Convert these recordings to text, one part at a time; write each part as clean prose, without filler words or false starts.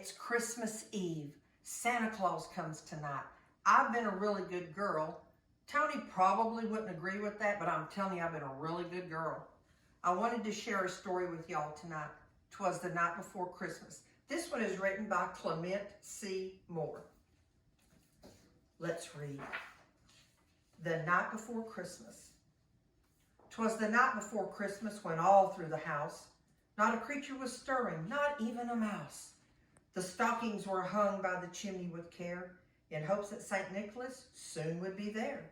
It's Christmas Eve. Santa Claus comes tonight. I've been a really good girl. Tony probably wouldn't agree with that, but I'm telling you, I've been a really good girl. I wanted to share a story with y'all tonight. 'Twas the Night Before Christmas. This one is written by Clement C. Moore. Let's read. The Night Before Christmas. 'Twas the night before Christmas when all through the house not a creature was stirring, not even a mouse. The stockings were hung by the chimney with care, in hopes that St. Nicholas soon would be there.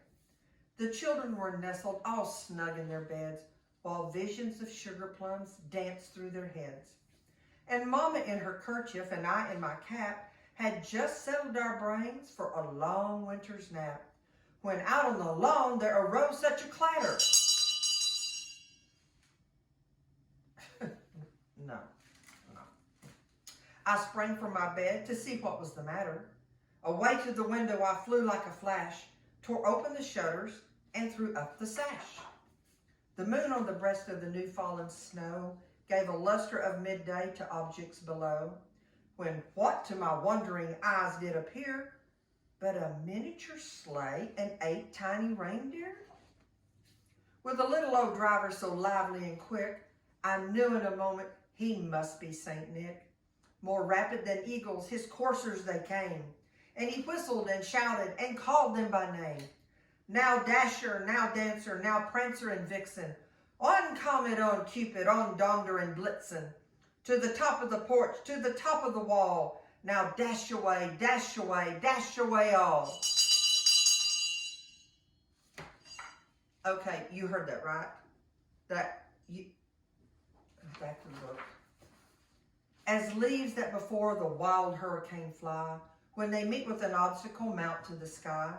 The children were nestled all snug in their beds, while visions of sugar plums danced through their heads. And Mama in her kerchief and I in my cap had just settled our brains for a long winter's nap, when out on the lawn there arose such a clatter. No. I sprang from my bed to see what was the matter. Away to the window I flew like a flash, tore open the shutters, and threw up the sash. The moon on the breast of the new fallen snow gave a luster of midday to objects below, when what to my wondering eyes did appear but a miniature sleigh and 8 tiny reindeer? With a little old driver so lively and quick, I knew in a moment he must be St. Nick. More rapid than eagles, his coursers they came, and he whistled and shouted and called them by name. Now Dasher, now Dancer, now Prancer and Vixen, on Comet, on Cupid, on Donder and Blitzen, to the top of the porch, to the top of the wall, now dash away, dash away, dash away all. Okay, you heard that, right? Back to the book. As leaves that before the wild hurricane fly, when they meet with an obstacle, mount to the sky.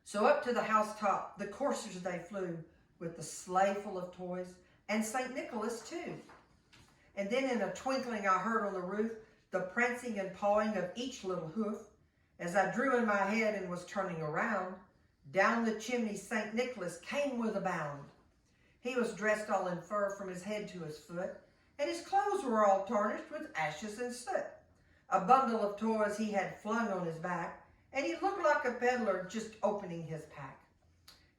So up to the housetop, the coursers they flew, with the sleigh full of toys, and St. Nicholas too. And then in a twinkling I heard on the roof the prancing and pawing of each little hoof. As I drew in my head and was turning around, down the chimney St. Nicholas came with a bound. He was dressed all in fur from his head to his foot, and his clothes were all tarnished with ashes and soot. A bundle of toys he had flung on his back, and he looked like a peddler just opening his pack.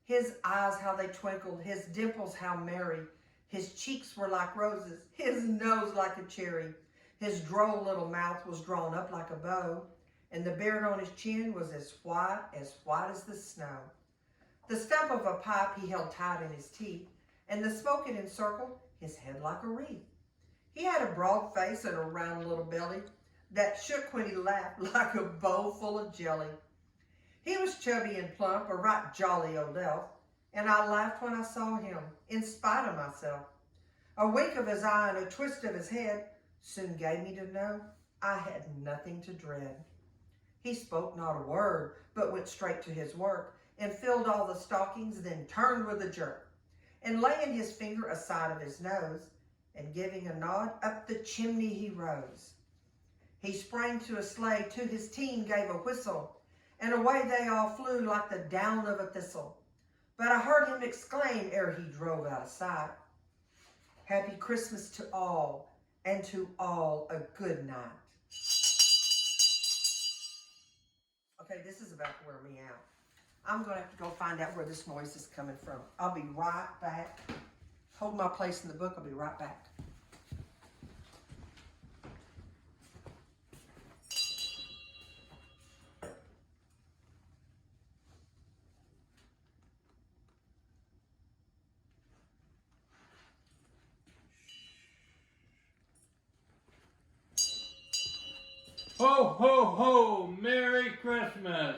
His eyes, how they twinkled, his dimples, how merry. His cheeks were like roses, his nose like a cherry. His droll little mouth was drawn up like a bow, and the beard on his chin was as white as the snow. The stump of a pipe he held tight in his teeth, and the smoke it encircled his head like a wreath. He had a broad face and a round little belly that shook when he laughed like a bowl full of jelly. He was chubby and plump, a right jolly old elf, and I laughed when I saw him, in spite of myself. A wink of his eye and a twist of his head soon gave me to know I had nothing to dread. He spoke not a word, but went straight to his work, and filled all the stockings, then turned with a jerk, and laying his finger aside of his nose, and giving a nod, up the chimney he rose. He sprang to a sleigh, to his team gave a whistle, and away they all flew like the down of a thistle. But I heard him exclaim ere he drove out of sight, "Happy Christmas to all, and to all a good night." Okay, this is about to wear me out. I'm going to have to go find out where this noise is coming from. I'll be right back. Hold my place in the book. I'll be right back. Ho, ho, ho! Merry Christmas!